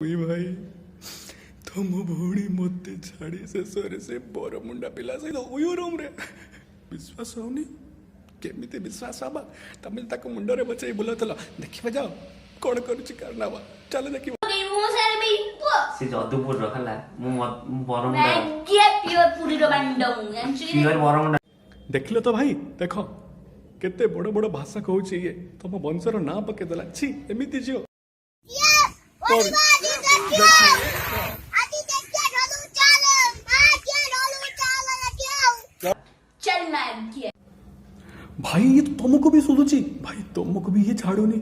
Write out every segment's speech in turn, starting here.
ओए भाई तुम भौणी मते छाड़ी शेषरे से बरमुंडा पिला सहित उयो रूम रे विश्वास होनी केमिति विश्वास हवा तमे ताको मुंडरे बचै बुलतल देखिबा जाओ कोन करूची करनावा चल देखिबा से जदुपुर रखला मु बरमुंडा मैं प्योर पुरी रो बांडा हूं एक्चुअली प्योर बरमुंडा देखिलो तो भाई देखो केते बड़ बड़ भाषा कहूची ये तुम वंशर ना पके देला छी एमिति जियो चल मैं किया भाई ये तो तुमको भी सुधुची भाई तुमको भी ये छाड़ूनी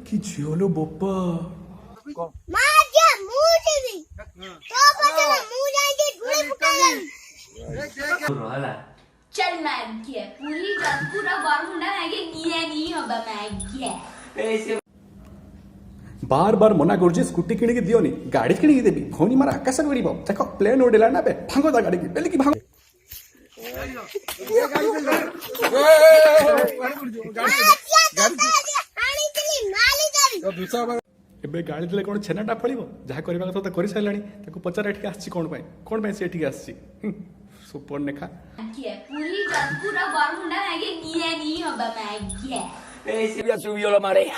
कि झियोलो बोप्पा रहला चल मैं किया पूरी पूरा बरमुंडा आगे गिया नहीं होगा मैं किया ऐसे बार बार मना करुचे स्कूटी किणी दियोनी गाड़ी किणी देबी भौनी मार आकाश गड़ीब देखो प्लेन उड़ेला ना बे भांगो दा गाड़ी की बेली की भांगो एबे गाड़ी देले कोन छेनाटा फळिबो जहा करबा କଥା तो करि साइलानी ताको पचार एठी आछि कोन पे से एठी आछि सुपर नेखा किया पूरी पूरा बरमुंडा आगे गिया नहीं होगा मैं किया ऐसे ya subió la marea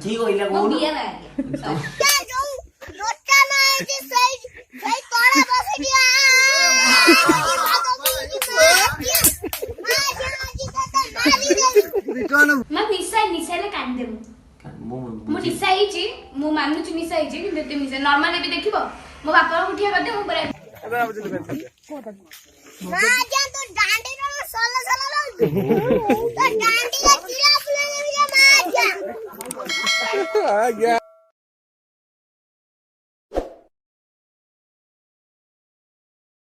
की होइला वो कोन बिया मैं मैं निशा ले कान देबो मु निशा हिची मु मानु छि निशा हिची कि ते निशा नॉर्मल भी देखिबो मो बापा उठिया कर दे मु पर राजा तो डांडी रो सोला सोला तो डांडी ला चिरा फुले ने मार जा आ गया